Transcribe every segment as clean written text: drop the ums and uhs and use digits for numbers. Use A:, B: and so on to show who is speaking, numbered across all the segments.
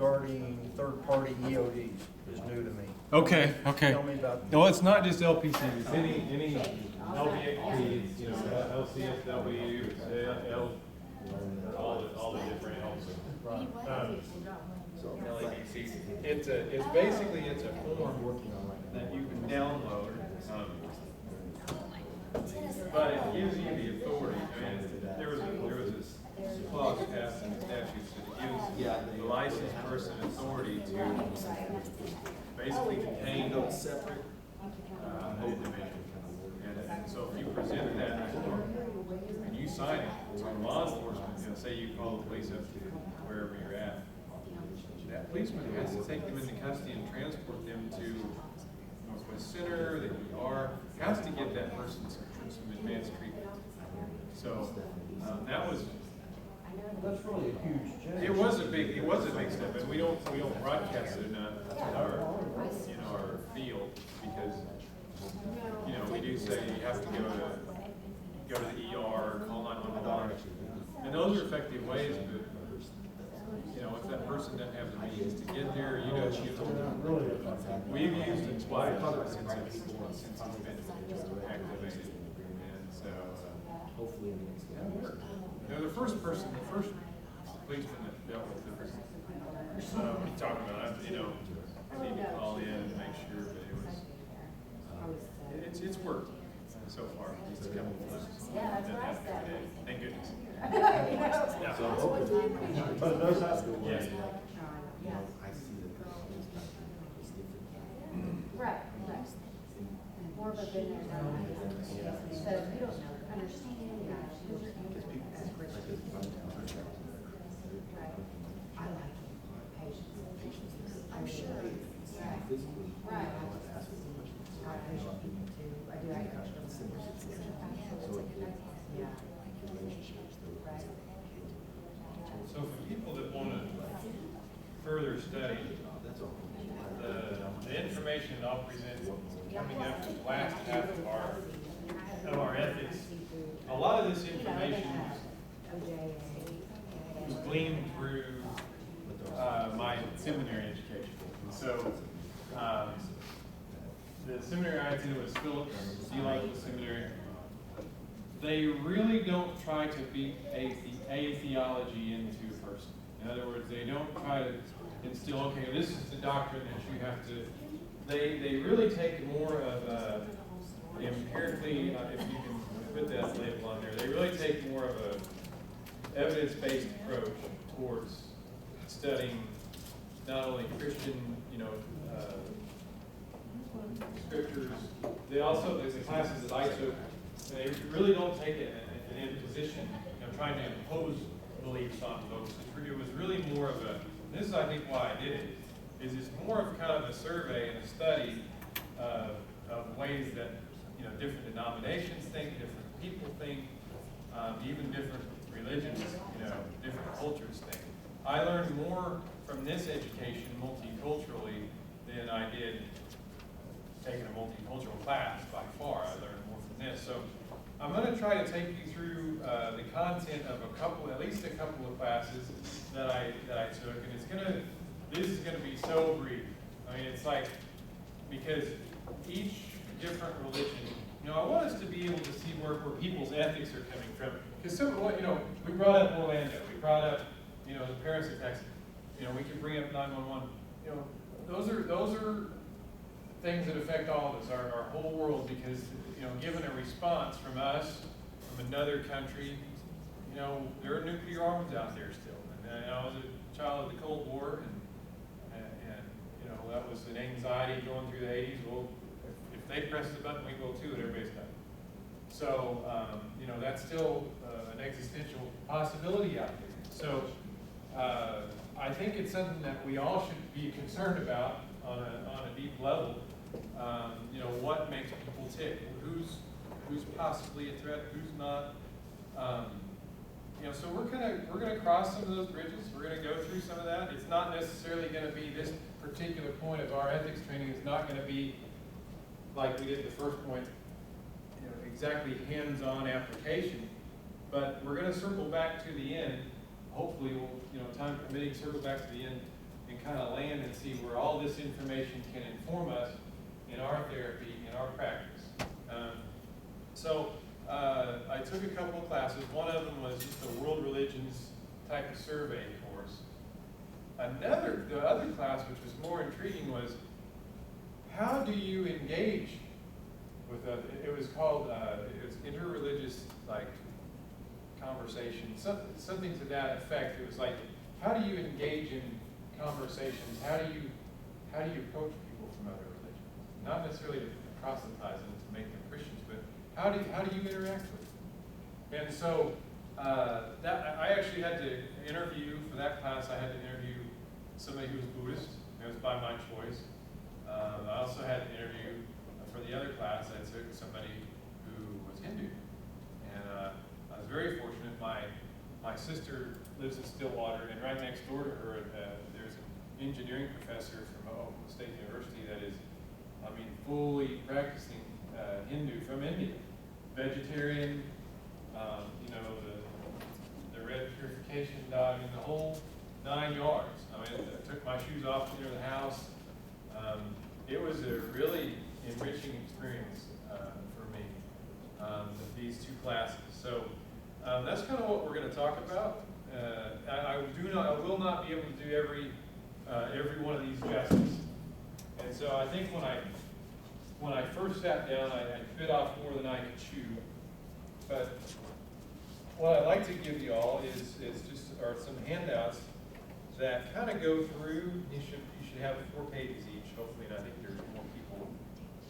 A: regarding third-party EODs is new to me.
B: Okay, okay.
A: Tell me about
B: Well, it's not just LPCs. It's any LVXPs, you know, LCSW, L, all the different L's. LABCs. It's basically a form that you can download, but it gives you the authority. I mean, there was this clause passed in the statutes that gives the licensed person authority to basically contain a separate individual. And so if you presented that form and you sign it to law enforcement, you know, say you call the police up to wherever you're at, that policeman has to take them into custody and transport them to Northwest Center, the ER, has to give that person some advanced treatment. So
A: That's really a huge change.
B: it was a big step, and we don't broadcast it in our field because we do say you have to go to the ER, call 911, and those are effective ways. But if that person doesn't have the means to get there, you don't use it. We've used it twice since it's been activated, and so hopefully the first policeman that dealt with it, what are you talking about? I need to call in and make sure, but it's worked so far. Just a couple of times. Thank goodness.
A: But it does have to.
B: Yes.
C: Right. More of a been there, done that. So you don't understand. I like patience. I'm sure. Right. I do. Yeah.
B: So for people that want to further study, the information I'll present coming up in the last half of our ethics, a lot of this information was gleaned through my seminary education. So the seminary I attended was Phillips Theological Seminary. They really don't try to beat a theology into a person. In other words, they don't try to instill, okay, this is the doctrine that you have to. They really take more of a empirically, if you can put that label on there, they really take more of a evidence-based approach towards studying not only Christian, scriptures. They also, the classes that I took, they really don't take an imposition, trying to impose beliefs on folks. It was really more of a, this is I think why I did it, is it's more of kind of a survey and a study of ways that different denominations think, different people think, even different religions, different cultures think. I learned more from this education multiculturally than I did taking a multicultural class by far. I learned more from this. So I'm going to try to take you through the content of at least a couple of classes that I took, and this is going to be so brief. I mean, it's like, because each different religion, I want us to be able to see where people's ethics are coming from. Because we brought up Orlando, we brought up, the Paris attacks. We can bring up 911. Those are things that affect all of us, our whole world, because given a response from us, from another country, there are nuclear arms out there still. And I was a child of the Cold War, and that was an anxiety going through the 80s. Well, if they press the button, we will too, and everybody's done. So that's still an existential possibility out there. So I think it's something that we all should be concerned about on a deep level. What makes people tick? Who's possibly a threat? Who's not? So we're gonna cross some of those bridges. We're gonna go through some of that. It's not necessarily going to be this particular point of our ethics training is not going to be like we did the first point, exactly hands-on application. But we're going to circle back to the end. Hopefully, we'll, time permitting, circle back to the end and see where all this information can inform us in our therapy, in our practice. I took a couple of classes. One of them was just a world religions type of survey course. The other class, which was more intriguing, was how do you engage with it was called, it was interreligious, like, conversation, something to that effect. It was like, how do you engage in conversations? How do you approach people from other religions? Not necessarily to proselytize them to make them Christians, but how do you interact with them? And so that I actually had to interview for that class. I had to interview somebody who was Buddhist. It was by my choice. I also had to interview for the other class. I took somebody who was Hindu, and I was very fortunate. My sister lives in Stillwater, and right next door to her, there's an engineering professor from Oklahoma State University that is, fully practicing Hindu from India, vegetarian. The red purification dog, the whole 9 yards. I took my shoes off near the house. It was a really enriching experience for me, these two classes. So that's kind of what we're going to talk about. I will not be able to do every one of these justice. And so I think when I first sat down, I bit off more than I could chew. But what I'd like to give you all is some handouts that kind of go through. You should have 4 pages each, hopefully, and I think there's more people.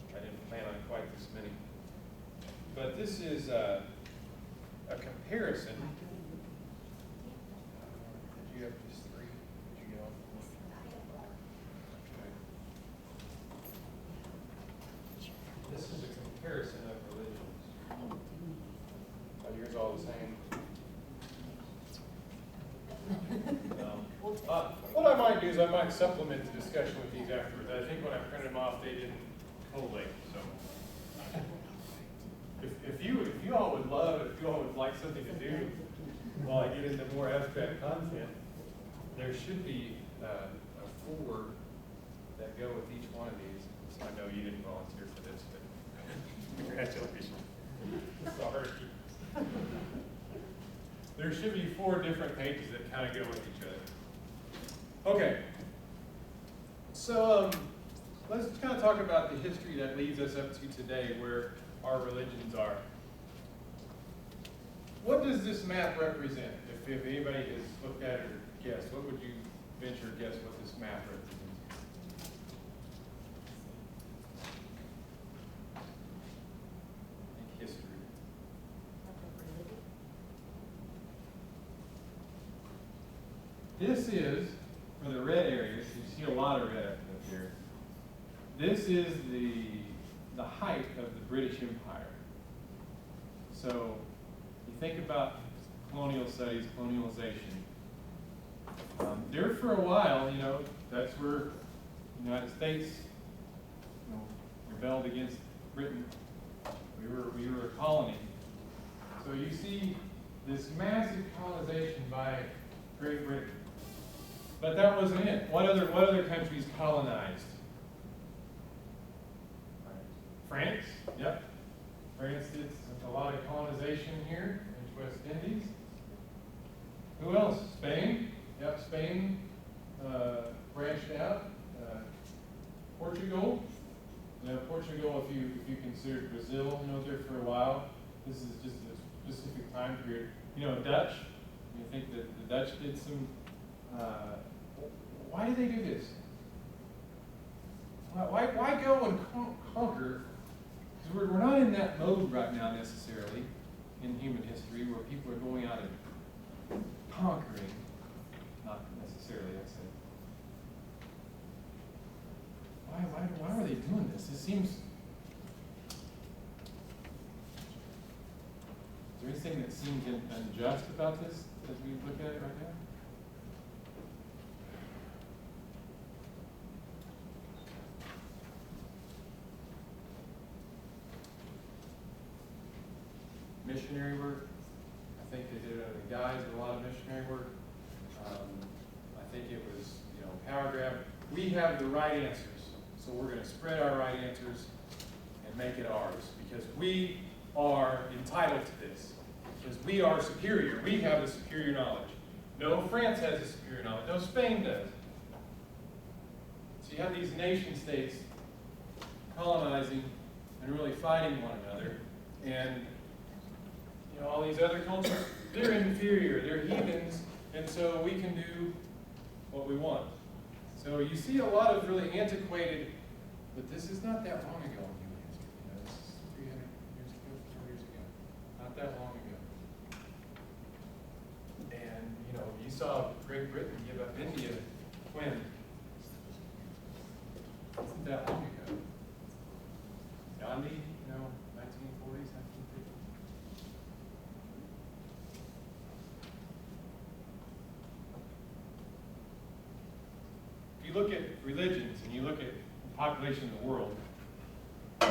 B: I didn't plan on quite this many. But this is a comparison. Did you have just 3? Did you get all 4? Okay. This is a comparison of religions. Are yours all the same? What I might do is I might supplement the discussion with these afterwards. I think when I printed them off, they didn't collate. So, if you all would like something to do while I get into more abstract content, there should be a 4 that go with each one of these. So I know you didn't volunteer for this, but congratulations. Sorry. There should be 4 different pages that kind of go with each other. Okay. So let's kind of talk about the history that leads us up to today, where our religions are. What does this map represent? If anybody has looked at it or guessed, what would you venture to guess what this map represents? History. This is, for the red areas, you see a lot of red up here. This is the height of the British Empire. So you think about colonial studies, colonialization. There for a while, that's where the United States, rebelled against Britain. We were a colony. So you see this massive colonization by Great Britain. But that wasn't it. What other countries colonized? France, yep. France did a lot of colonization here in West Indies. Who else? Spain, yep. Spain branched out. Portugal. Portugal, if you consider Brazil, there for a while. This is just a specific time period. Dutch. You think that the Dutch did some. Why did they do this? Why go and conquer? Because we're not in that mode right now necessarily in human history where people are going out and conquering. Not necessarily, I'd say. Why are they doing this? It seems. Is there anything that seems unjust about this as we look at it right now? Missionary work. I think they did the guys did a lot of missionary work. I think it was power grab we have the right answers. So we're going to spread our right answers and make it ours because we are entitled to this. Because we are superior. We have the superior knowledge. No, France has the superior knowledge. No, Spain does. So you have these nation states colonizing and really fighting one another. And you know, all these other cultures, they're inferior, they're heathens, and so we can do what we want. So you see a lot of really antiquated, but this is not that long ago in human history. You know, this is 300 years ago, 400 years ago. Not that long ago. And you know, you saw Great Britain give up India when? Wasn't that long ago. Gandhi, you know, 1940s, 1950s. If you look at religions and you look at the population of the world, the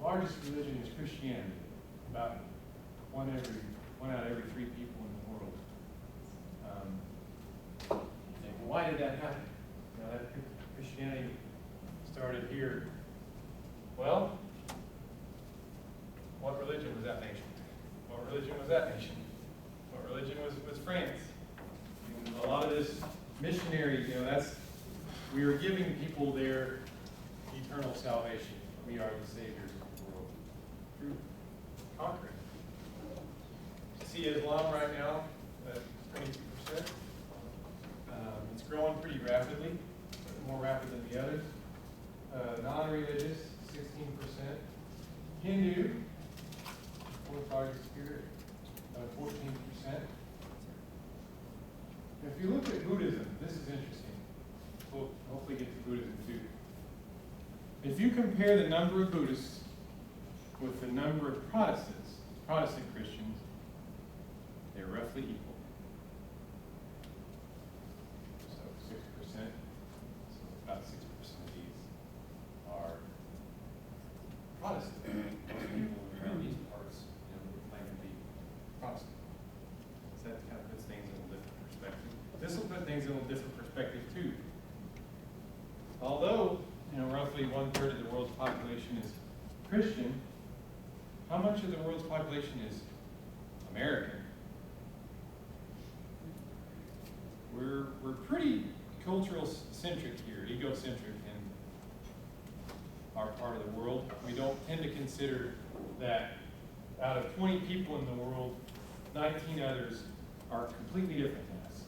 B: largest religion is Christianity. About one out of every 3 people in the world. And why did that happen? You know, that Christianity started here. Well, what religion was that nation? What religion was that nation? What religion was France? And a lot of this missionary, you know, we are giving people their eternal salvation. We are the saviors of the world through conquering. See Islam right now, 22%. It's growing pretty rapidly, more rapid than the others. Non-religious, 16%. Hindu, fourth largest spirit, 14%. If you look at Buddhism, this is interesting. We'll hopefully get to Buddhism too. If you compare the number of Buddhists with the number of Protestants, Protestant Christians, they're roughly equal. So 6%, so about 6% of these are Protestant. Most people around these parts, you know, would claim to be Protestant. So that kind of puts things in a different perspective. This will put things in a different perspective too. Although, you know, roughly 1/3 of the world's population is Christian, how much of the world's population is American? We're pretty cultural centric here, egocentric in our part of the world. We don't tend to consider that out of 20 people in the world, 19 others are completely different than us.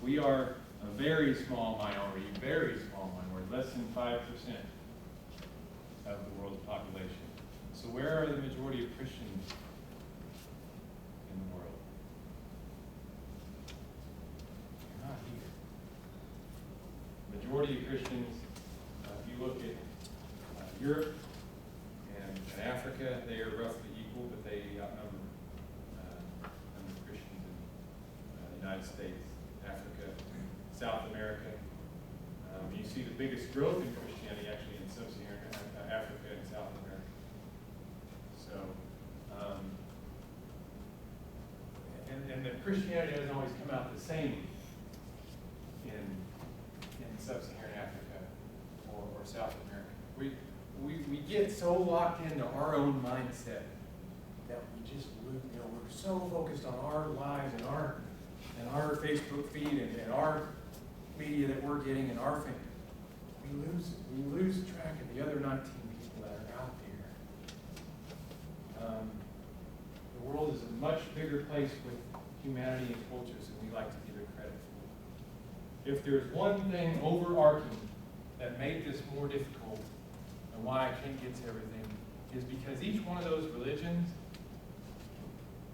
B: We are a very small minority, less than 5% of the world's population. So where are the majority of Christians in the world? They're not here. Majority of Christians, if you look at Europe and Africa, they are roughly equal, but they outnumber Christians in the United States, Africa, South America. You see the biggest growth in Christianity actually in sub-Saharan Africa and South America. So, and the Christianity doesn't always come out the same in sub-Saharan Africa or South America. We get so locked into our own mindset that we just lose, you know, we're so focused on our lives and our Facebook feed and our media that we're getting and our family. We lose track of the other 19 people that are out there. The world is a much bigger place with humanity and cultures than we like to give it credit for. If there's one thing overarching that made this more difficult and why I can't get to everything, is because each one of those religions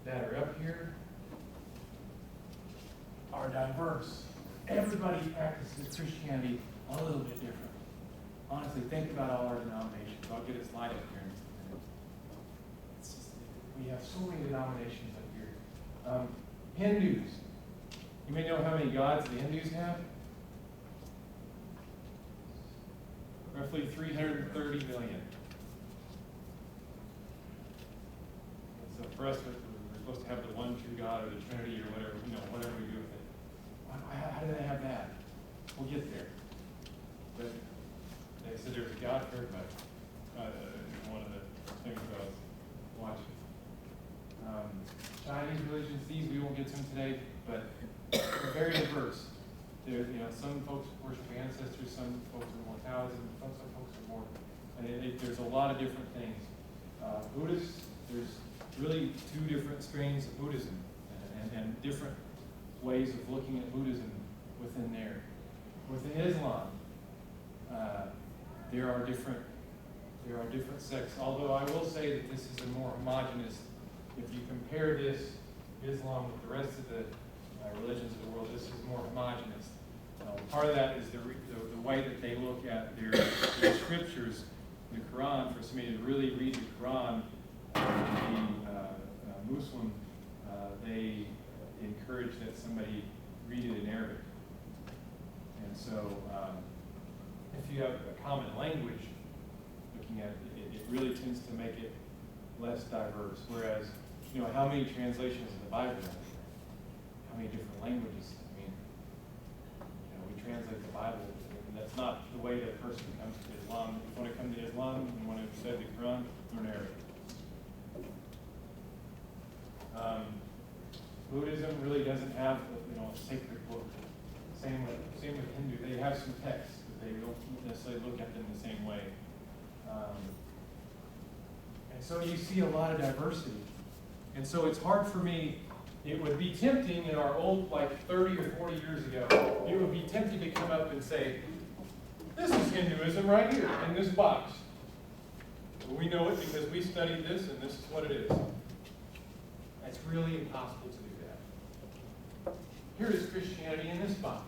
B: that are up here are diverse. Everybody practices Christianity a little bit differently. Honestly, think about all our denominations. I'll get a slide up here in just a minute. It's just, we have so many denominations up here. Hindus. You may know how many gods the Hindus have? Roughly 330 million. So for us, we're supposed to have the one true God or the Trinity or whatever, you know, whatever we do with it. How did that we'll get there. But they said there's a God for everybody. One of the things I was watching. Chinese religions, these we won't get to them today, but they're very diverse. There, some folks worship ancestors, some folks are more Taoism, some folks are more. And there's a lot of different things. Buddhists, there's really two different strains of Buddhism, and different ways of looking at Buddhism within there. Within Islam, there are different sects. Although I will say that this is a more homogeneous. If you compare this Islam with the rest of the religions of the world, this is more homogeneous. Part of that is the way that they look at their scriptures, the Quran. For somebody to really read the Quran, the Muslim, they encourage that somebody read it in Arabic. And so, if you have a common language, looking at it, it really tends to make it less diverse. Whereas, how many translations of the Bible? How many different languages? I mean, we translate the Bible, and that's not the way that a person comes to Islam. If you want to come to Islam, you want to study the Quran, learn Arabic. Buddhism really doesn't have, a sacred book. Same with Hindu. They have some texts, but they don't necessarily look at them the same way. And so you see a lot of diversity. And so it's hard for me. It would be tempting in our old, 30 or 40 years ago, it would be tempting to come up and say, this is Hinduism right here in this box. Well, we know it because we studied this and this is what it is. It's really impossible to do that. Here is Christianity in this box.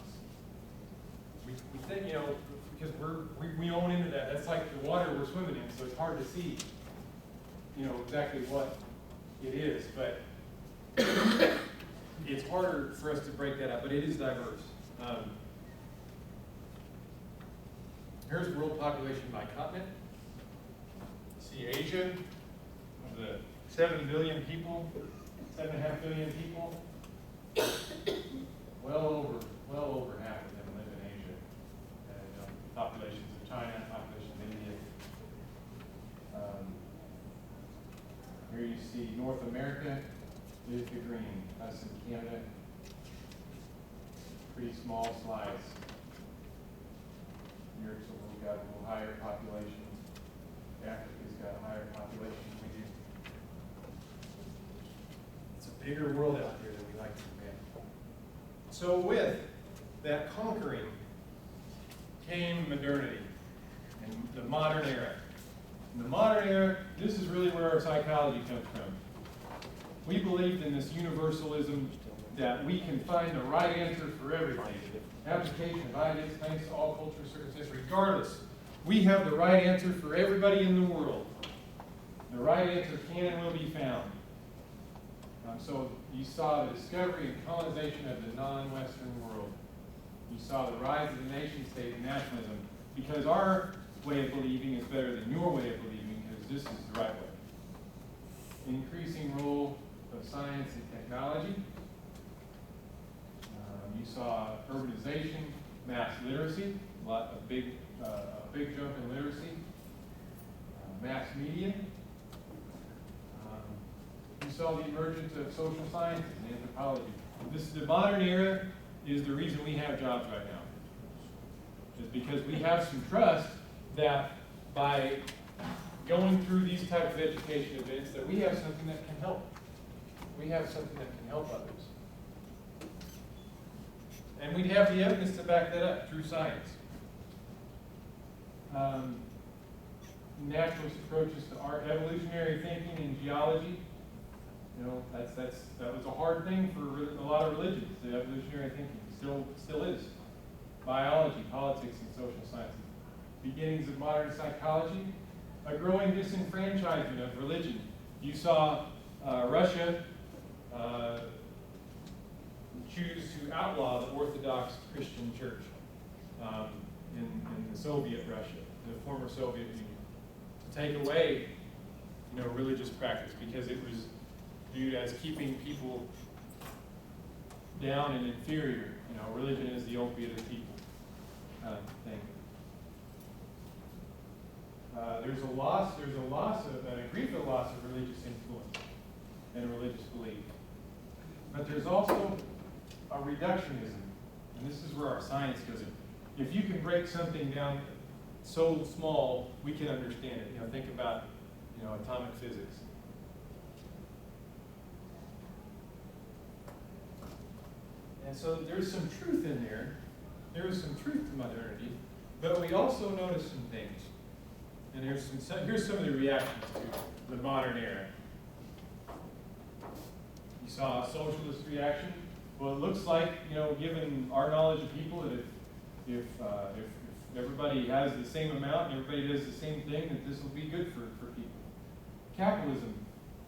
B: We think, because we own into that. That's like the water we're swimming in, so it's hard to see, exactly what it is. But it's harder for us to break that up, but it is diverse. Here's world population by continent. See Asia, of the 7 billion people, 7.5 billion people. Well over half of them live in Asia. And populations of China, population of India. Here you see North America is the green, us in Canada. Pretty small slice. Europe's got a little higher population. Africa's got a higher population than we do. It's a bigger world out there than we like to admit. So with that conquering came modernity and the modern era. In the modern era, this is really where our psychology comes from. We believed in this universalism that we can find the right answer for everything. Application of ideas thanks to all cultures, circumstances, regardless. We have the right answer for everybody in the world. The right answer can and will be found. So you saw the discovery and colonization of the non-Western world. You saw the rise of the nation state and nationalism, because our way of believing is better than your way of believing, because this is the right way. Increasing role of science and technology. You saw urbanization, mass literacy, a big jump in literacy, mass media. You saw the emergence of social sciences and anthropology. The modern era is the reason we have jobs right now. It's because we have some trust that by going through these types of education events, that we have something that can help. We have something that can help others. And we have the evidence to back that up through science. Naturalist approaches to art, evolutionary thinking in geology. That was a hard thing for a lot of religions, the evolutionary thinking. Still is. Biology, politics, and social sciences. Beginnings of modern psychology. A growing disenfranchisement of religion. You saw Russia choose to outlaw the Orthodox Christian Church in the Soviet Russia, the former Soviet Union, to take away, religious practice, because it was viewed as keeping people down and inferior. Religion is the opiate of the people. kind of thing. There's a loss of, and a grievous loss of religious influence and religious belief. But there's also a reductionism, and this is where our science goes in. If you can break something down so small, we can understand it. You know, think about, you know, atomic physics. And so there's some truth in there. There is some truth to modernity, but we also notice some things. And here's some of the reactions to the modern era. You saw a socialist reaction. Well, it looks like, you know, given our knowledge of people, that if everybody has the same amount and everybody does the same thing, that this will be good for people. Capitalism.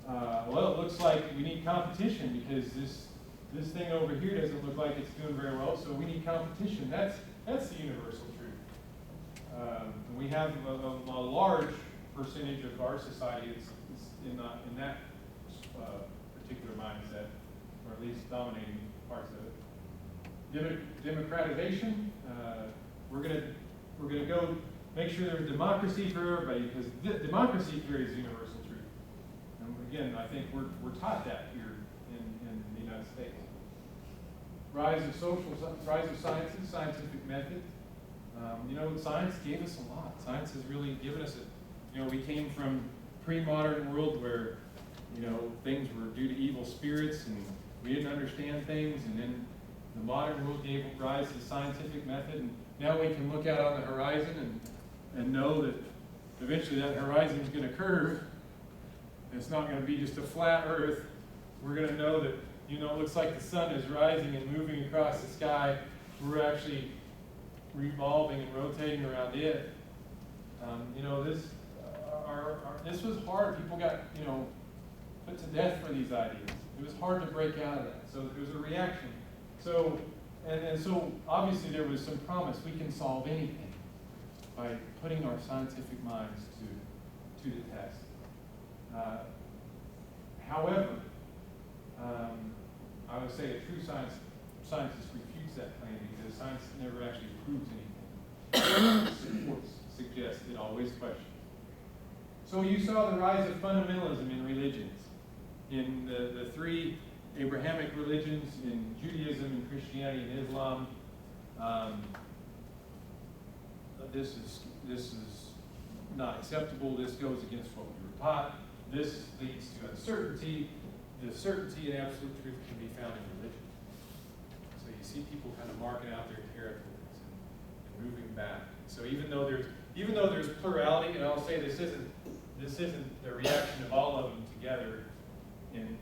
B: Well, it looks like we need competition because this thing over here doesn't look like it's doing very well, so we need competition. That's the universal truth. We have a large percentage of our society is in that particular mindset, or at least dominating parts of it. Democratization. We're gonna go make sure there's democracy for everybody, because democracy carries universal truth. And again, I think we're taught that here in the United States. Rise of sciences, scientific method. You know, science gave us a lot. Science has really given us you know, we came from pre-modern world where, you know, things were due to evil spirits and we didn't understand things, and then the modern world gave rise to the scientific method, and now we can look out on the horizon and know that eventually that horizon is going to curve. It's not going to be just a flat earth. We're going to know that, you know, it looks like the sun is rising and moving across the sky. We're actually revolving and rotating around it. You know, this was hard. People got, you know, put to death for these ideas. It was hard to break out of that. So there was a reaction. So, and so obviously there was some promise. We can solve anything by putting our scientific minds to the test. However, I would say a true scientist refutes that claim because science never actually proves anything. Supports, suggests, it always questions. So you saw the rise of fundamentalism in religions. In the three Abrahamic religions, in Judaism and Christianity and Islam, this is not acceptable. This goes against what we were taught. This leads to uncertainty. The certainty and absolute truth can be found in religion. So you see people kind of marking out their territories and moving back. So even though there's plurality, and I'll say this isn't the reaction of all of them together in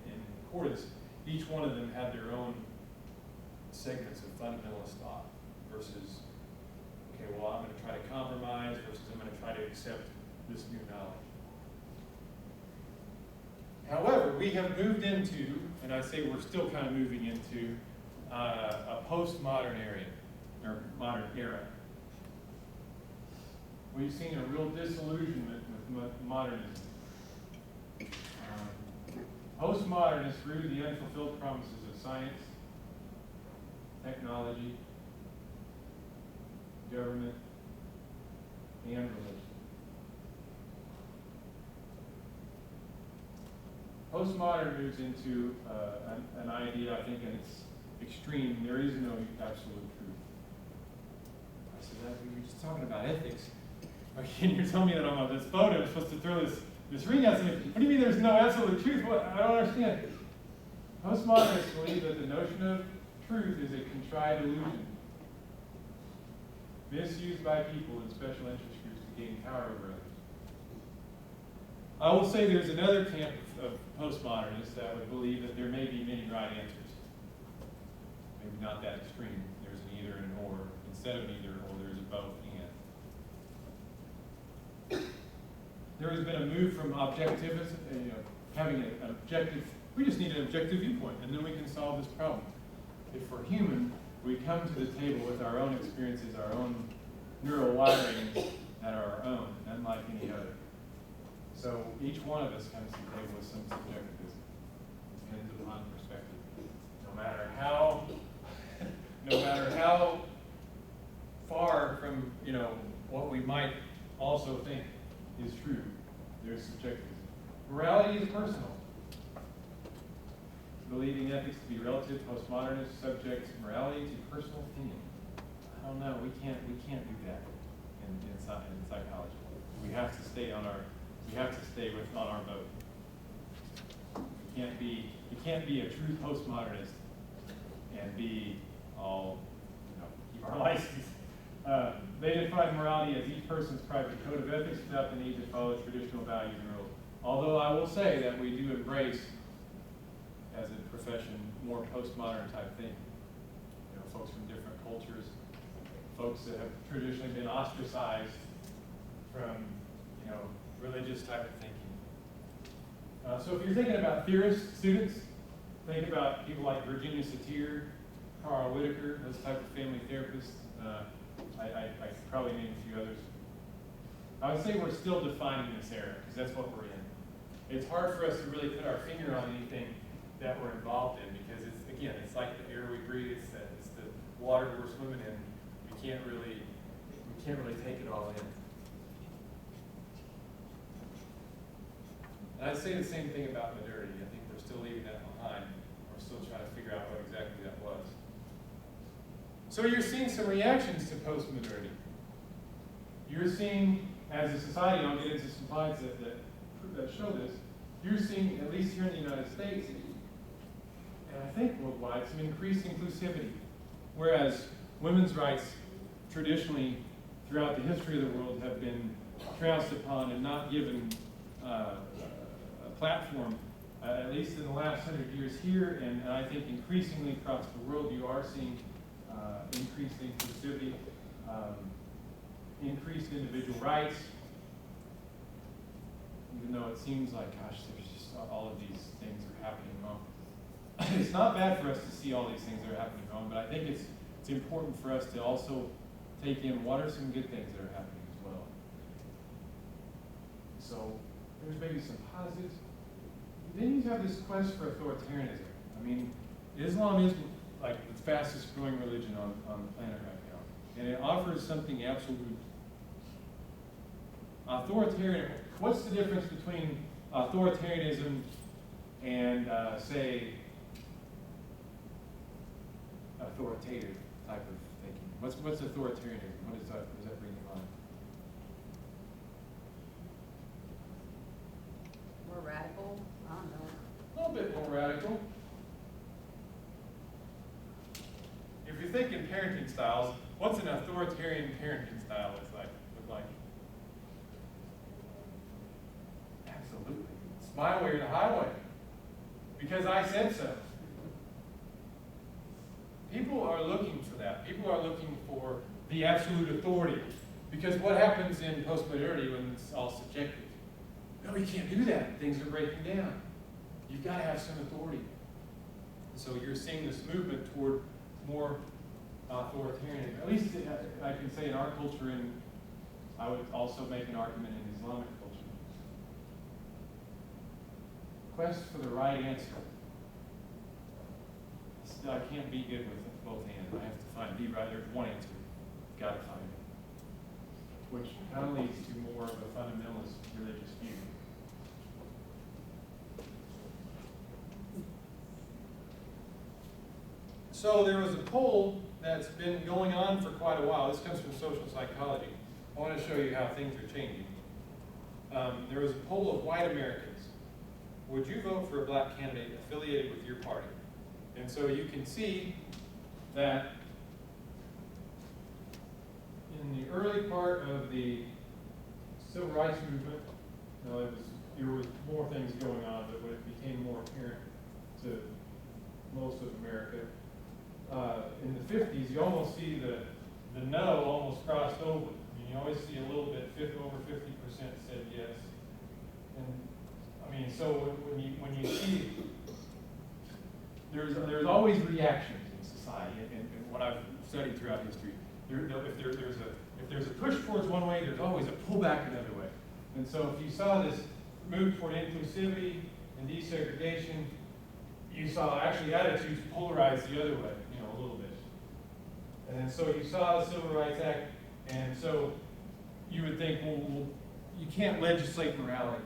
B: accordance. Each one of them had their own segments of fundamentalist thought versus, okay, well, I'm going to try to compromise versus I'm going to try to accept this new knowledge. However, we have moved into, and I say we're still kind of moving into, a postmodern modern era. We've seen a real disillusionment with modernism. Postmodernists rooted the unfulfilled promises of science, technology, government, and religion. Postmodern moves into an idea, I think, in its extreme. There is no absolute truth. I said, we were just talking about ethics. And you're telling me that on this photo, I'm supposed to throw this ring out. What do you mean there's no absolute truth? What? I don't understand. Postmodernists believe that the notion of truth is a contrived illusion, misused by people in special interest groups to gain power over others. I will say there's another camp of postmodernists that would believe that there may be many right answers. Maybe not that extreme. There's an either and an or. Instead of either or, there's a both and. There has been a move from objectivism, having an objective, we just need an objective viewpoint, and then we can solve this problem. If we're human, we come to the table with our own experiences, our own neural wirings that are our own, unlike any other. So each one of us comes to the table with some subjectivism. It depends upon perspective. No matter how far from, what we might also think is true. There's subjectivism. Morality is personal. Believing ethics to be relative, postmodernist subjects morality to personal opinion. I don't know. We can't do that in psychology. We have to stay on our boat. You can't be a true postmodernist and be all, keep our license. They define morality as each person's private code of ethics without the need to follow traditional values and rules. Although I will say that we do embrace, as a profession, more postmodern type thinking. Folks from different cultures, folks that have traditionally been ostracized from, religious type of thinking. So if you're thinking about theorist students, think about people like Virginia Satir, Carl Whitaker, those type of family therapists. I could probably name a few others. I would say we're still defining this era, because that's what we're in. It's hard for us to really put our finger on anything that we're involved in, because it's like the air we breathe, it's the water we're swimming in. We can't really take it all in. And I'd say the same thing about modernity. I think we're still leaving that behind. We're still trying to figure out what exactly that was. So you're seeing some reactions to postmodernity. You're seeing, as a society, I'll get into some slides that show this, you're seeing, at least here in the United States, and I think worldwide, some increased inclusivity. Whereas women's rights traditionally, throughout the history of the world, have been trounced upon and not given a platform, at least in the last 100 years here, and I think increasingly across the world, you are seeing increased inclusivity, increased individual rights, even though it seems like, gosh, there's just all of these things are happening wrong. It's not bad for us to see all these things that are happening wrong, but I think it's important for us to also take in what are some good things that are happening as well. So there's maybe some positives. Then you have this quest for authoritarianism. I mean, Islam is like the fastest growing religion on the planet right now. And it offers something absolute. Authoritarian, what's the difference between authoritarianism and, say, authoritative type of thinking? What's authoritarianism? What does that bring to mind?
C: More radical? I don't know.
B: A little bit more radical. If you're thinking parenting styles, what's an authoritarian parenting style look like? Absolutely. It's my way or the highway. Because I said so. People are looking for that. People are looking for the absolute authority. Because what happens in postmodernity when it's all subjective? No, you can't do that. Things are breaking down. You've got to have some authority. So you're seeing this movement toward more authoritarian. At least I can say in our culture, and I would also make an argument in Islamic culture. Quest for the right answer. Still, I can't be good with both hands. I have to find the right. There's one answer. Got to find it. Which kind of leads to more of a fundamentalist religious view. So there was a poll that's been going on for quite a while. This comes from social psychology. I want to show you how things are changing. There was a poll of white Americans. Would you vote for a black candidate affiliated with your party? And so you can see that in the early part of the civil rights movement, there was more things going on, but when it became more apparent to most of America, in the 50s, you almost see the no almost crossed over. I mean, you always see a little bit, over 50% said yes. And I mean, so when you see, there's always reactions in society, and what I've studied throughout history. If there's a push towards one way, there's always a pullback another way. And so if you saw this move toward inclusivity and desegregation, you saw actually attitudes polarize the other way, a little bit. And then so you saw the Civil Rights Act, and so you would think, well, you can't legislate morality.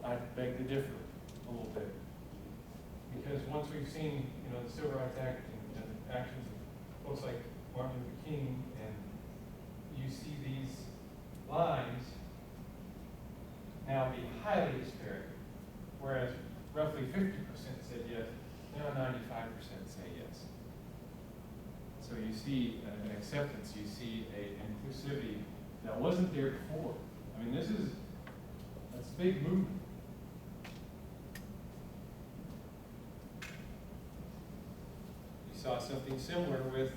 B: I beg to differ a little bit. Because once we've seen, the Civil Rights Act and actions of folks like Martin Luther King, and you see these lines now be highly disparate, whereas roughly 50% said yes, now 95% say yes. So you see an acceptance, you see an inclusivity that wasn't there before. I mean, that's a big movement. You saw something similar with,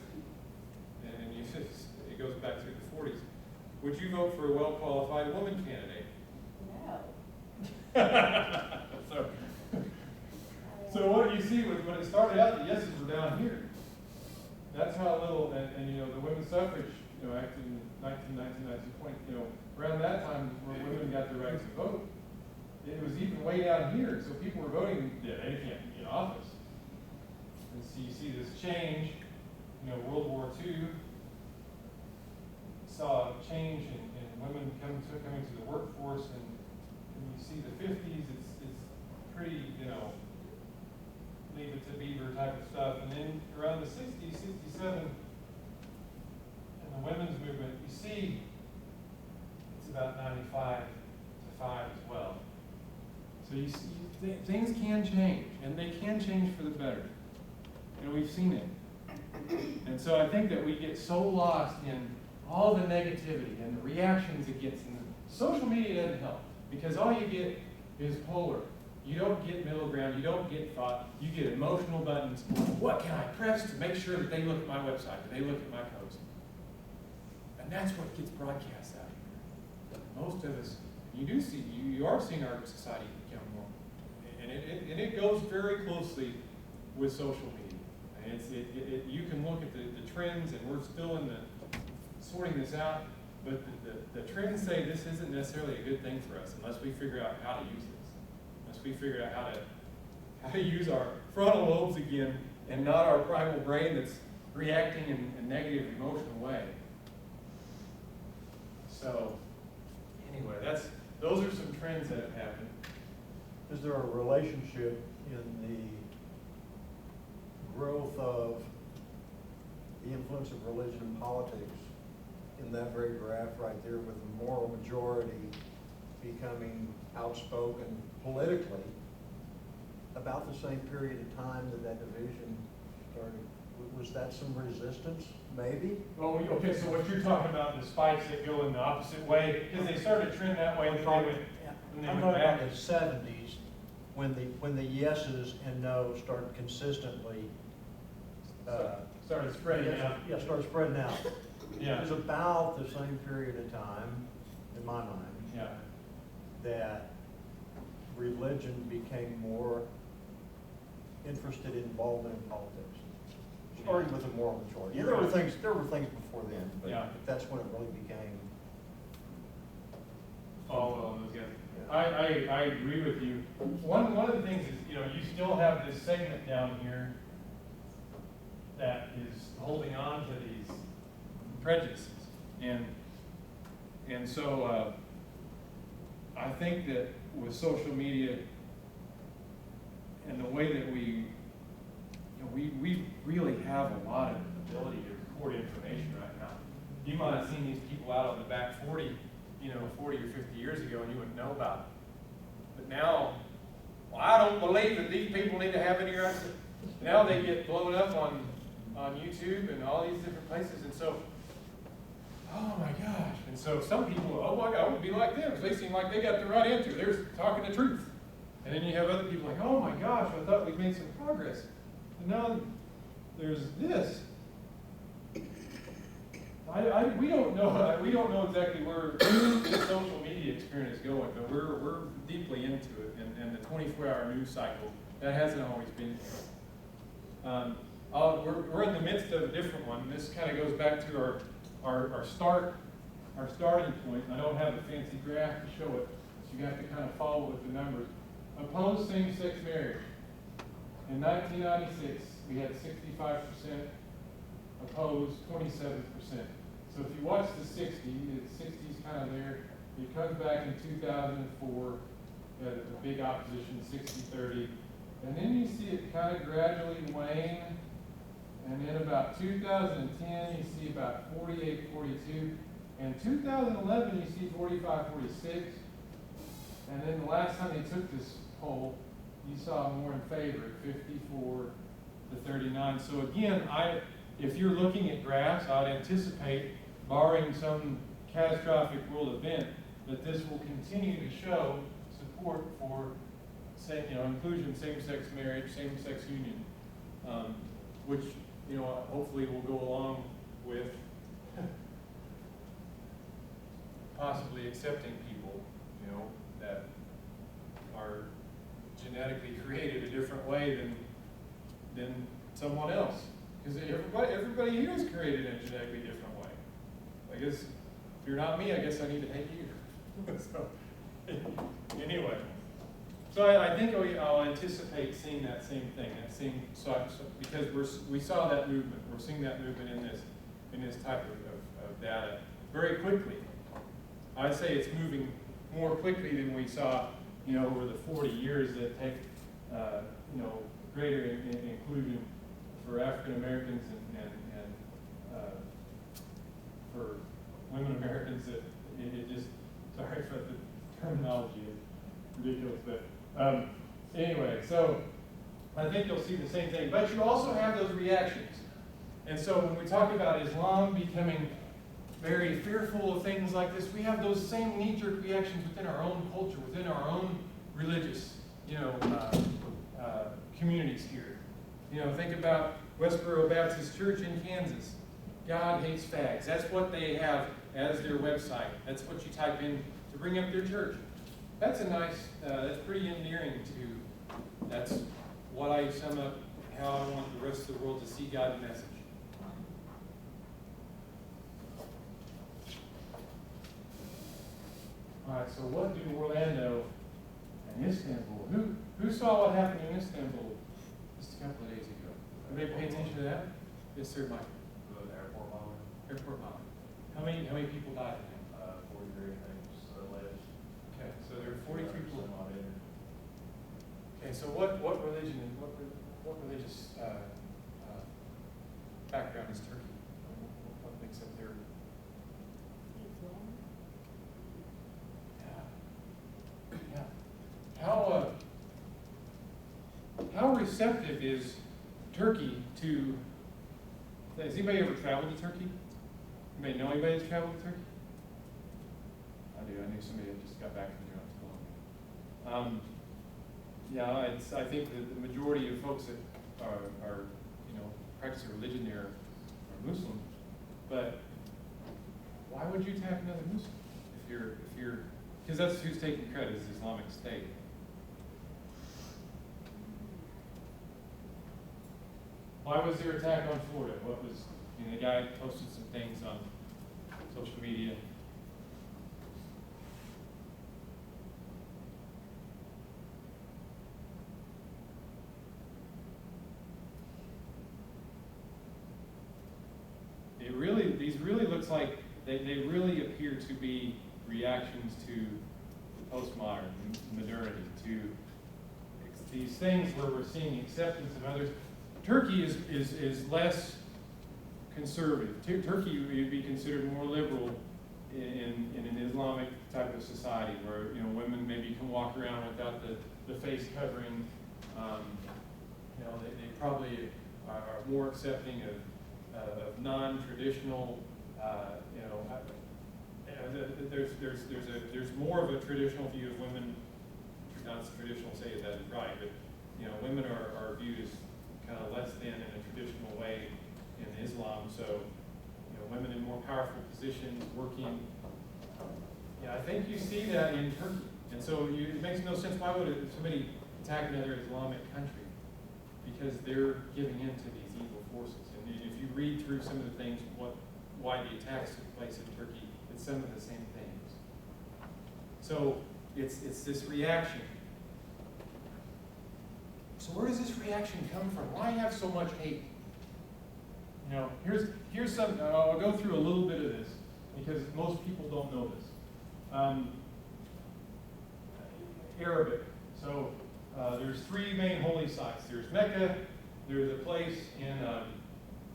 B: and it goes back to the 40s. Would you vote for a well-qualified woman candidate?
C: No.
B: So what you see was when it started out, the yeses were down here. That's how little, and the women's suffrage, act in 1920, around that time where women got the right to vote, it was even way down here. So people were voting, yeah, they can't get in office. And so you see this change, World War II saw a change in women coming to the workforce, and you see the 50s, it's pretty, leave it to Beaver type of stuff. And then around the 60s, 67, and the women's movement, you see it's about 95 to 5 as well. So you see things can change, and they can change for the better. And we've seen it. And so I think that we get so lost in all the negativity and the reactions against it. Social media doesn't help, because all you get is polar. You don't get middle ground, you don't get thought, you get emotional buttons. What can I press to make sure that they look at my website, that they look at my post? And that's what gets broadcast out here. Most of us, you are seeing our society become more. And it goes very closely with social media. And you can look at the trends, and we're still in the sorting this out, but the trends say this isn't necessarily a good thing for us unless we figure out how to use this. Unless we figure out how to use our frontal lobes again, and not our primal brain that's reacting in a negative emotional way. So anyway, those are some trends that have happened.
A: Is there a relationship in the growth of the influence of religion and politics in that very graph right there, with the moral majority becoming outspoken politically about the same period of time that division started? Was that some resistance, maybe?
B: Well, okay, so what you're talking about, the spikes that go in the opposite way, because they started to trend that way, and then
A: I'm talking about the 70s, when the yeses and nos started consistently
B: started spreading out.
A: Yeah, started spreading out.
B: Yeah.
A: It was about the same period of time, in my mind,
B: Yeah.
A: that religion became more interested in involvement in politics. Starting with the moral majority.
B: You're
A: There were
B: right.
A: things before then, but
B: Yeah.
A: that's when it really became.
B: Follow on those guys. I agree with you. One of the things is, you still have this segment down here that is holding on to these prejudices. And so I think that with social media and the way that we really have a lot of ability to record information right now. You might have seen these people out on the back 40 or 50 years ago, and you wouldn't know about it. But now, well, I don't believe that these people need to have any rights. Now they get blown up on YouTube and all these different places, and so, oh my gosh. And so some people, oh my God, I want to be like them, because they seem like they got the right answer. They're talking the truth. And then you have other people like, oh my gosh, I thought we'd made some progress. And now there's this. We don't know exactly where this social media experience is going, but we're deeply into it, and the 24-hour news cycle, that hasn't always been here. We're in the midst of a different one. This kind of goes back to our starting point. I don't have a fancy graph to show it, so you have to kind of follow with the numbers. Opposed same-sex marriage. In 1996,
D: we had 65% opposed, 27%. So if you watch the 60, the 60's kind of there. It comes back in 2004, had a big opposition, 60-30. And then you see it kind of gradually wane. And then about 2010, you see about 48-42. And 2011, you see 45-46. And then the last time they took this poll, you saw more in favor at 54-39. So again, if you're looking at graphs, I'd anticipate, barring some catastrophic world event, that this will continue to show support for, inclusion, same-sex marriage, same-sex union, which, hopefully will go along with possibly accepting people, that are genetically created a different way than someone else. Because everybody here is created in a genetically different way. I guess if you're not me, I guess I need to hate you. So, anyway, so I think I'll anticipate seeing that same thing, because we saw that movement. We're seeing that movement in this type of data very quickly. I'd say it's moving more quickly than we saw, over the 40 years that take, greater inclusion for African Americans and for women Americans. That it just, sorry for the terminology, it's ridiculous, but anyway, so I think you'll see the same thing. But you also have those reactions. And so when we talk about Islam becoming very fearful of things like this, we have those same knee-jerk reactions within our own culture, within our own religious, communities here. Think about Westboro Baptist Church in Kansas. God hates fags. That's what they have as their website. That's what you type in to bring up their church. That's that's pretty endearing to, that's what I sum up how I want the rest of the world to see God's message. All right, so what do Orlando and Istanbul? Who saw what happened in Istanbul just a couple of days ago? Everybody pay attention to that? Yes, sir, Mike.
E: The airport bombing.
D: Airport bombing. How many people died in that?
E: 43, I think, alleged.
D: Okay, so there are 43 people.
E: Not in.
D: Okay, so what religion and what religious background is Turkey? What makes up their? Yeah. How receptive is Turkey to? Has anybody ever traveled to Turkey? Anybody know anybody that's traveled to Turkey? I do. I knew somebody that just got back from there not too long ago. Yeah, I think that the majority of folks that are practice a religion there are Muslim. But why would you attack another Muslim if you're because that's who's taking credit is Islamic State. Why was there attack on Florida? What was the guy posted some things on social media. These really looks like they really appear to be reactions to the postmodern modernity, to these things where we're seeing acceptance of others. Turkey is less conservative. Turkey would be considered more liberal in an Islamic type of society where women maybe can walk around without the face covering. They probably are more accepting of non-traditional. There's more of a traditional view of women. Not traditional say that is right, but women are viewed as kind of less than in a traditional way in Islam. So women in more powerful positions, working. I think you see that in Turkey, and so it makes no sense. Why would somebody attack another Islamic country? Because they're giving in to these evil forces. And if you read through some of the things, why the attacks took place in Turkey, it's some of the same things. So it's this reaction.
A: So
D: So where does this reaction come from? Why have so much hate? You know, here's some, I'll go through a little bit of this because most people don't know this. Arabic. So there's three main holy sites. There's Mecca, there's a place in, I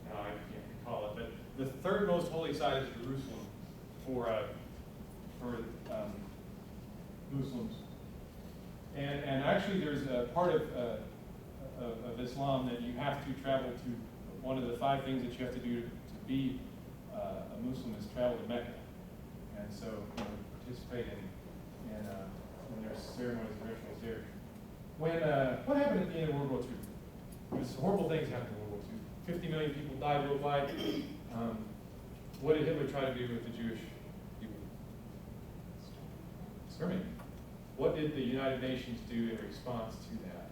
D: can't recall it, but the third most holy site is Jerusalem for Muslims. And actually there's a part of Islam that you have to travel to. One of the 5 things that you have to do to be a Muslim is travel to Mecca. And so, you know, participate in their ceremonies and rituals there. What happened at the end of World War II? There was horrible things happened in World War II. 50 million people died worldwide. What did Hitler try to do with the Jewish people? Exterminate. What did the United Nations do in response to that?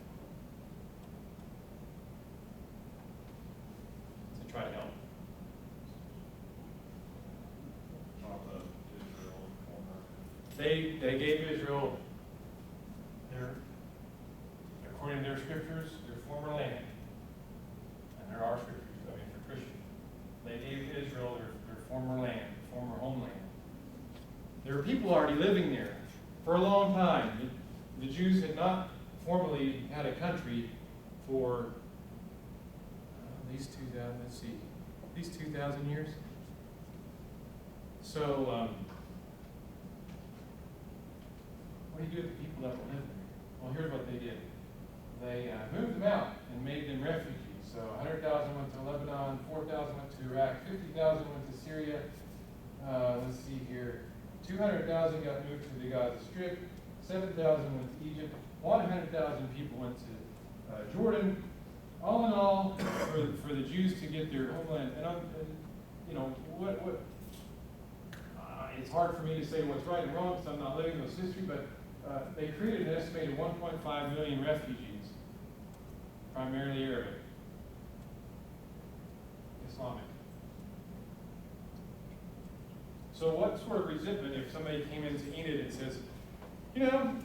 D: To try to help. They gave Israel according to their scriptures, their former land. And there are scriptures, I mean, for Christians. They gave Israel their former land, former homeland. There were people already living there for a long time. The Jews had not formally had a country for at least 2,000 years. So, what do you do with the people that were living there? Well, here's what they did. They moved them out and made them refugees. So 100,000 went to Lebanon, 4,000 went to Iraq, 50,000 went to Syria. Let's see here. 200,000 got moved to the Gaza Strip. 7,000 went to Egypt. 100,000 people went to Jordan. All in all, for the Jews to get their homeland, and you know what? It's hard for me to say what's right and wrong because I'm not living those history, but they created an estimated 1.5 million refugees, primarily Arabic, Islamic. So what sort of resentment if somebody came into Enid and says, you know,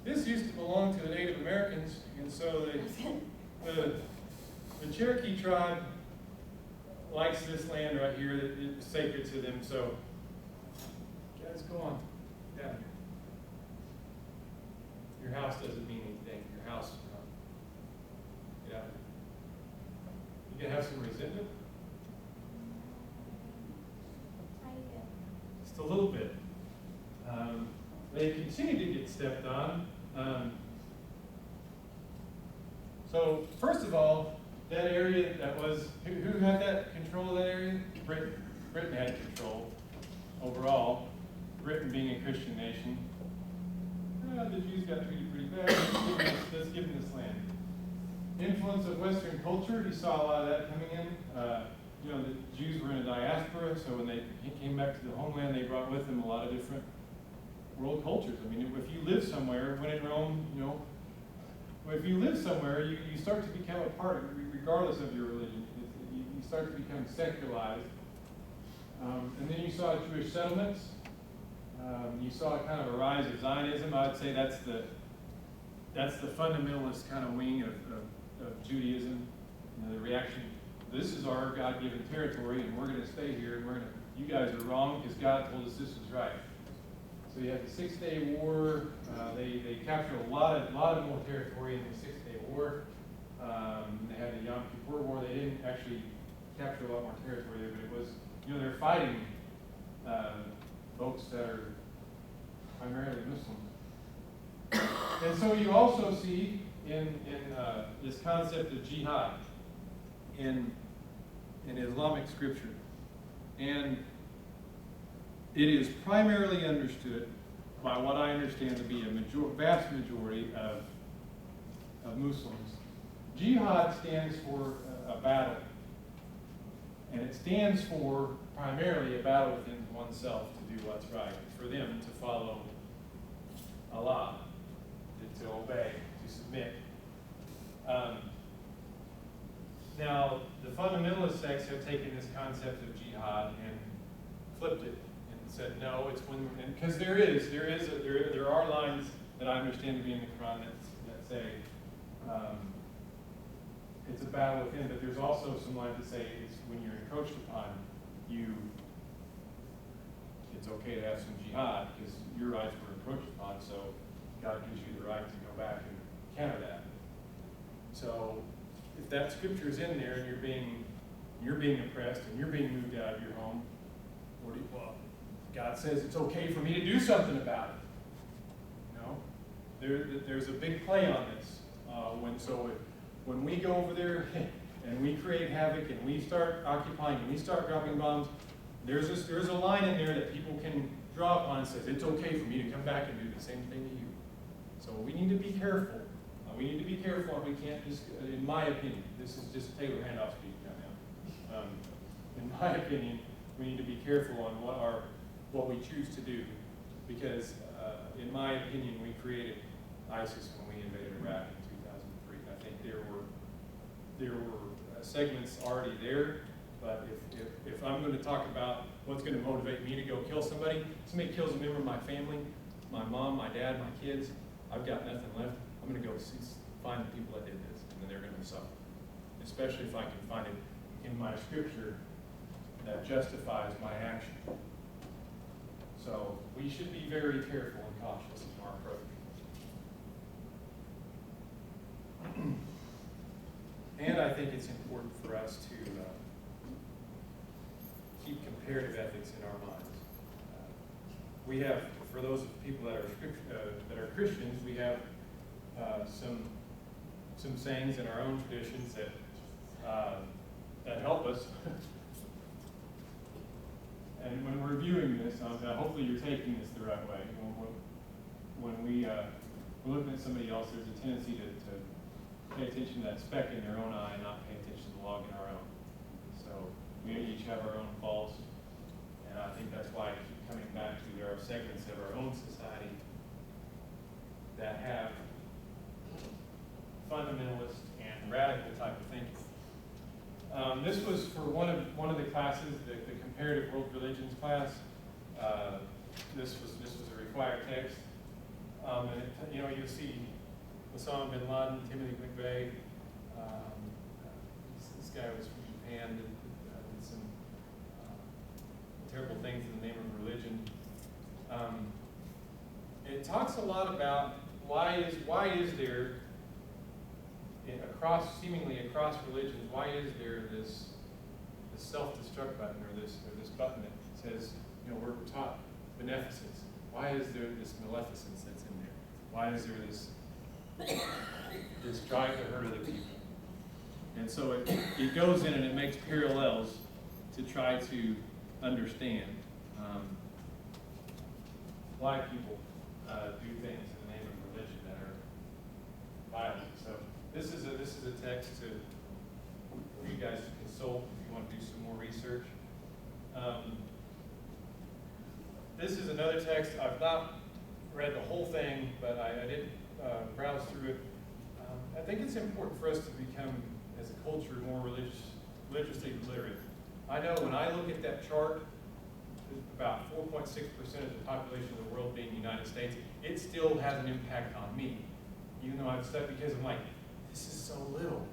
D: this used to belong to the Native Americans, and so the Cherokee tribe likes this land right here that is sacred to them, so guys, go on down here. Your house doesn't mean anything. Your house, yeah. You can have some resentment. Just a little bit. They continue to get stepped on. So first of all, that area that was, who had that control of that area? Britain. Britain had control overall. Britain being a Christian nation. The Jews got treated pretty bad. Let's give them this land. Influence of Western culture, you saw a lot of that coming in. You know, the Jews were in a diaspora, so when they came back to the homeland, they brought with them a lot of different world cultures. I mean, if you live somewhere, when in Rome, you know, if you live somewhere, you start to become a part, regardless of your religion. You start to become secularized. And then you saw Jewish settlements. You saw kind of a rise of Zionism. I would say that's the fundamentalist kind of wing of Judaism. You know, the reaction, this is our God-given territory, and we're going to stay here, and you guys are wrong because God told us this was right. So you had the 6-Day War. They captured a lot more territory in the 6-Day War. They had the Yom Kippur War. They didn't actually capture a lot more territory there, but it was, you know, they're fighting folks that are primarily Muslims. And so you also see in this concept of jihad in Islamic scripture. And it is primarily understood by what I understand to be a vast majority of Muslims. Jihad stands for a battle. And it stands for primarily a battle within oneself to do what's right. For them to follow Allah, to obey, to submit. Now, the fundamentalist sects have taken this concept of jihad and flipped it and said, no, it's when, because there are lines that I understand to be in the Quran that say,
B: it's a battle within, but there's also some lines that say it's when you're encroached upon, it's okay to have some jihad because your rights were encroached upon, so God gives you the right to go back and counter that. So if that scripture is in there and you're being oppressed and you're being moved out of your home, well, God says it's okay for me to do something about it. There's a big play on this. When we go over there and we create havoc and we start occupying and we start dropping bombs, there's a line in there that people can draw upon and says it's okay for me to come back and do the same thing to you. So we need to be careful. We need to be careful, and we can't just, in my opinion, this is just Taylor Handoff speaking right now. In my opinion, we need to be careful on what we choose to do, because in my opinion, we created ISIS when we invaded Iraq in 2003. I think there were segments already there, but if I'm going to talk about what's going to motivate me to go kill somebody kills a member of my family, my mom, my dad, my kids, I've got nothing left. I'm going to go find the people that did this, and then they're going to suffer. Especially if I can find it in my scripture that justifies my action. So we should be very careful and cautious in our approach. And I think it's important for us to keep comparative ethics in our minds. We have, for those people that are Christians, we have some sayings in our own traditions that help us. And when we're reviewing this, hopefully you're taking this the right way. When we're looking at somebody else, there's a tendency to pay attention to that speck in their own eye and not pay attention to the log in our own. So we each have our own faults, and I think that's why I keep coming back to there are segments of our own society that have fundamentalist and radical type of thinking. This was for one of the classes, the comparative world religions class. This was a required text, and you'll see Osama bin Laden, Timothy McVeigh. This guy was from Japan, did some terrible things in the name of religion. It talks a lot about why is there seemingly across religions, why is there this self-destruct button or this button that says, we're taught beneficence? Why is there this maleficence that's in there? Why is there this drive to hurt other people? And so it goes in and it makes parallels to try to understand why people do things in the name of religion that are violent. So this is a text for you guys to consult if you want to do some more research. This is another text. I've not read the whole thing, but I did browse through it. I think it's important for us to become, as a culture, more religiously literate. I know when I look at that chart, about 4.6% of the population of the world being the United States, it still has an impact on me. Even though I've studied, because I'm like, this is so little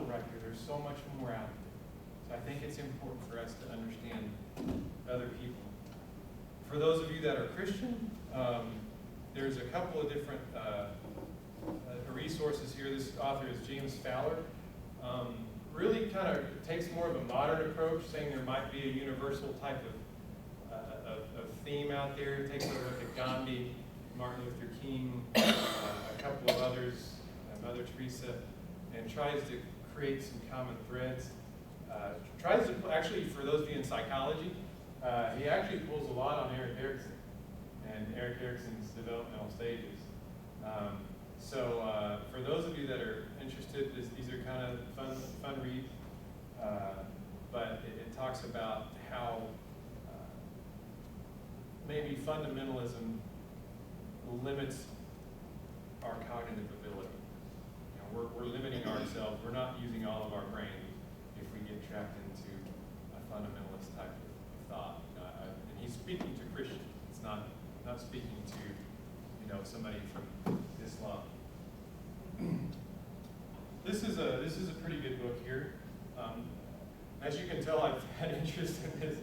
B: right here. There's so much more out there. So I think it's important for us to understand other people. For those of you that are Christian, there's a couple of different resources here. This author is James Fowler. Really kind of takes more of a modern approach, saying there might be a universal type of theme out there. Takes a look at Gandhi, Martin Luther King, a couple of others, Mother Teresa, and tries to create some common threads. Tries to, actually, for those of you in psychology, he actually pulls a lot on Erik Erikson and Erik Erikson's developmental stages. So for those of you that are interested, these are kind of fun read, but it talks about how maybe fundamentalism limits our cognitive ability. We're limiting ourselves. We're not using all of our brain if we get trapped into a fundamentalist type of thought. And he's speaking to Christians. It's not speaking to somebody from Islam. this is a pretty good book here. As you can tell, I've had interest in this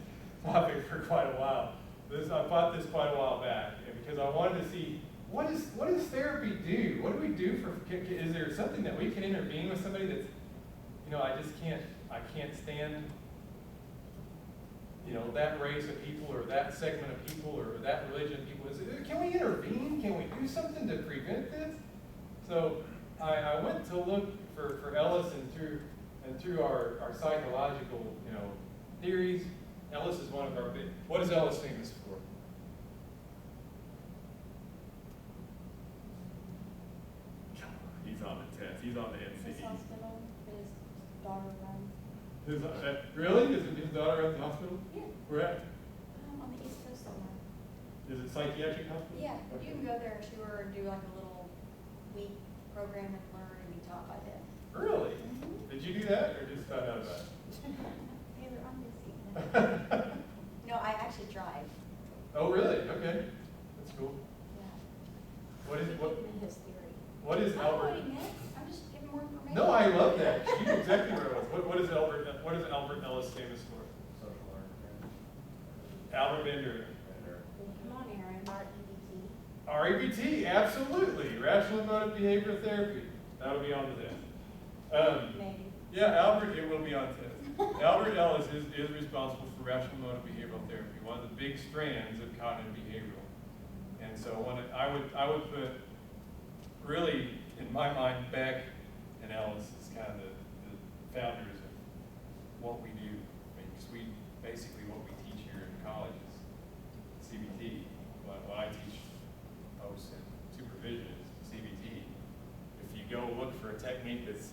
B: topic for quite a while. I bought this quite a while back, and because I wanted to see what does therapy do? What do we do for? Is there something that we can intervene with somebody that's, I can't stand, that race of people or that segment of people or that religion of people. Can we intervene? Can we do something to prevent this? So I went to look for Ellis and through our psychological, theories. Ellis is one of our big. What is Ellis famous for?
F: He's on the test. He's on the
C: His
F: NCE.
C: hospital, his daughter runs.
B: Really? Is his daughter at the hospital?
C: Yeah.
B: Where at?
C: On the East Coast somewhere.
B: Is it psychiatric hospital?
C: Yeah, you can go there, she or do like a little week program and learn and be taught by them.
B: Really? Did you do that or just found out about it?
C: Taylor, I'm missing. No, I actually tried.
B: Oh, really? Okay. That's cool.
C: Yeah.
B: What is
C: His theory.
B: what is
C: I'm not
B: Albert?
C: quoting it, I'm just giving more information.
B: No, I love that. You know exactly where it was. What is Albert Ellis famous for?
E: Social work.
B: Albert Bender.
C: Come on, Aaron.
B: REBT, absolutely. Rational emotive behavioral therapy. That'll be on the test.
C: Maybe.
B: Yeah, Albert, it will be on test. Albert Ellis is responsible for rational emotive behavioral therapy, one of the big strands of cognitive behavioral. And so I would put, really, in my mind, Beck and Ellis as kind of the founders of what we do. Because basically what we teach here in college is CBT. What I teach post and supervision is CBT. If you go look for a technique that's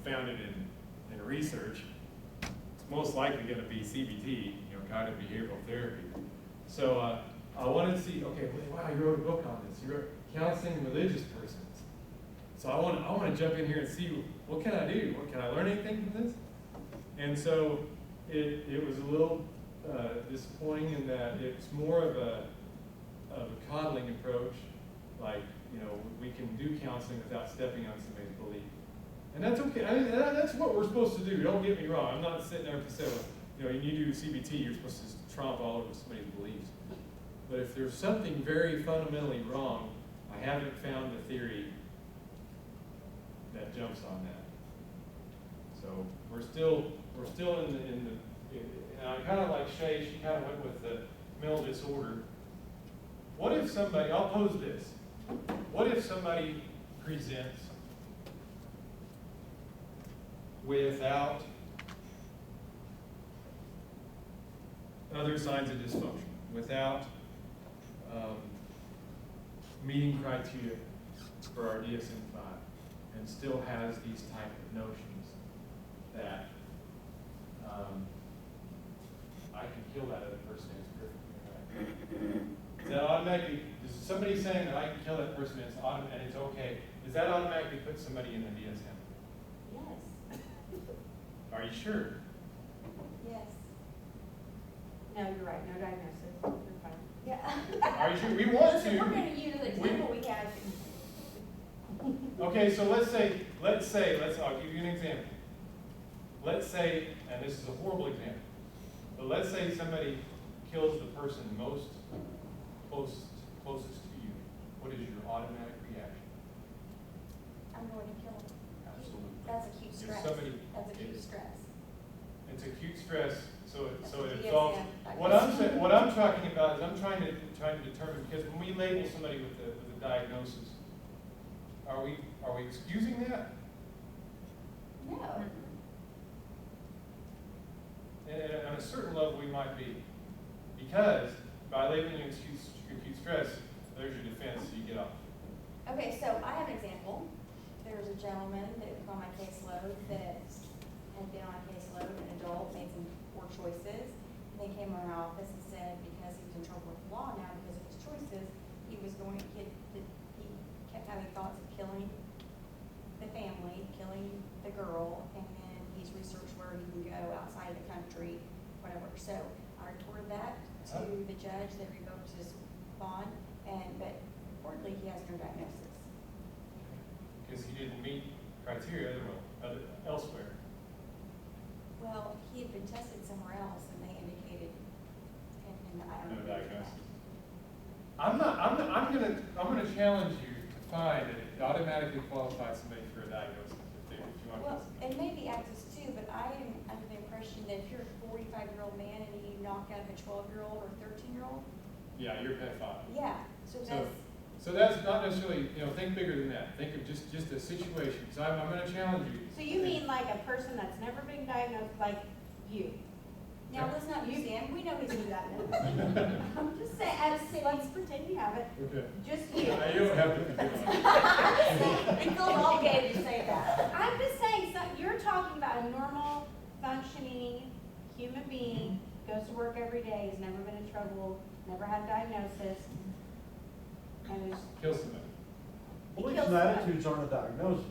B: founded in research, it's most likely going to be CBT, cognitive behavioral therapy. So I wanted to see, okay, wow, you wrote a book on this. You wrote counseling religious persons. So I want to jump in here and see, what can I do? Can I learn anything from this? And so it was a little disappointing in that it's more of a coddling approach, like, we can do counseling without stepping on somebody's belief. And that's okay. That's what we're supposed to do. Don't get me wrong. I'm not sitting there to say, well, when you do CBT, you're supposed to tromp all over somebody's beliefs. But if there's something very fundamentally wrong, I haven't found the theory that jumps on that. So we're still in the and I kind of like Shay. She kind of went with the mental disorder. What if somebody? I'll pose this. What if somebody presents without other signs of dysfunction, without meeting criteria for our DSM-5, and still has these type of notions that I can kill that other person is perfectly right. Is that automatically, is somebody saying that I can kill that person and it's okay, does that automatically put somebody in the DSM?
C: Yes.
B: Are you sure?
C: Yes.
G: No, you're right, no diagnosis, you're fine.
C: Yeah.
B: Are you sure? We want
C: Listen,
B: to.
C: we're going to use an example we had.
B: Okay, so let's say, I'll give you an example. Let's say, and this is a horrible example, but let's say somebody kills the person closest to you. What is your automatic reaction?
C: I'm going to kill him.
B: Absolutely.
C: That's acute
B: If
C: stress.
B: somebody-
C: That's acute stress.
B: It's acute stress, so it
C: That's
B: involves,
C: DSM.
B: what I'm talking about is I'm trying to determine, because when we label somebody with a diagnosis, are we excusing that?
C: No.
B: And on a certain level, we might be. Because by labeling you acute stress, there's your defense, so you get off.
C: Okay, so I have an example. There was a gentleman that was on my caseload that had been on a caseload, an adult, made some poor choices. And they came to my office and said because he was in trouble with the law now because of his choices, he kept having thoughts of killing the family, killing the girl, and then he's researched where he can go outside of the country, whatever. So I reported that to the judge that revoked his bond, but reportedly he has no diagnosis.
B: Because he didn't meet criteria elsewhere.
C: Well, he had been tested somewhere else and they indicated, and I don't
B: No
C: know.
B: diagnosis. I'm gonna challenge you to find that it automatically qualifies somebody for a diagnosis if you want
C: Well,
B: to.
C: and maybe access too, but I am under the impression that if you're a 45-year-old man and you knock out a 12-year-old or 13-year-old,
B: Yeah, you're pedophile.
C: yeah, so
B: So,
C: that's,
B: so that's not necessarily, think bigger than that. Think of just a situation. So I'm gonna challenge you.
G: So you mean like a person that's never been diagnosed, like you?
C: now let's not use him, we know he's been diagnosed.
G: I'm just saying, let's pretend you have it,
B: Okay.
G: just you.
B: Now, you don't have to.
C: He feels obligated to say that.
G: I'm just saying, so you're talking about a normal, functioning human being, goes to work every day, has never been in trouble, never had a diagnosis, and is,
B: Kill somebody.
A: Beliefs
G: kills
A: and
G: somebody.
A: attitudes aren't a diagnosis.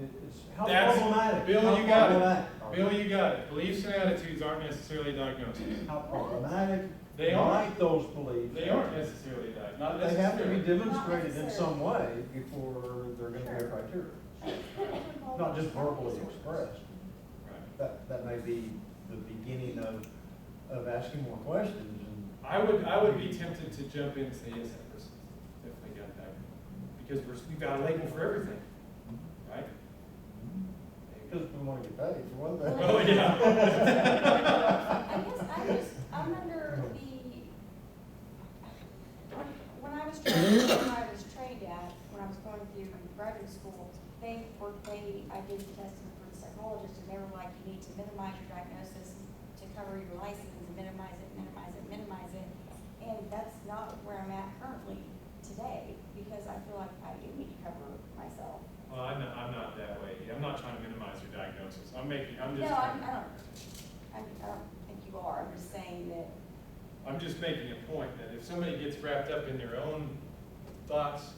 A: It's how
B: That's-
A: problematic.
B: Bill,
A: how
B: you got it.
A: problematic are
B: Bill,
A: they?
B: you got it. Beliefs and attitudes aren't necessarily diagnosis.
A: How problematic
B: They are.
A: might those beliefs?
B: They aren't necessarily diagnosed. Not
A: They have to be
B: necessarily.
A: demonstrated in
C: necessarily.
A: some way before they're gonna be a criteria. Not just verbally expressed.
B: Right.
A: That may be the beginning of asking more questions and.
B: I would be tempted to jump in and say, yes, that person's definitely got that. Because we've got a label for everything, right?
A: Because we want to get paid for one thing.
B: Oh, yeah.
C: I guess I'm under when I was trained at, when I was going through graduate school, I did testing for the psychologist, and they were like, you need to minimize your diagnosis to cover your license, and minimize it. And that's not where I'm at currently today, because I feel like I do need to cover myself.
B: Well, I'm not that way. I'm not trying to minimize your diagnosis. I'm just.
C: No, I don't think you are, I'm just saying that,
B: I'm just making a point that if somebody gets wrapped up in their own thoughts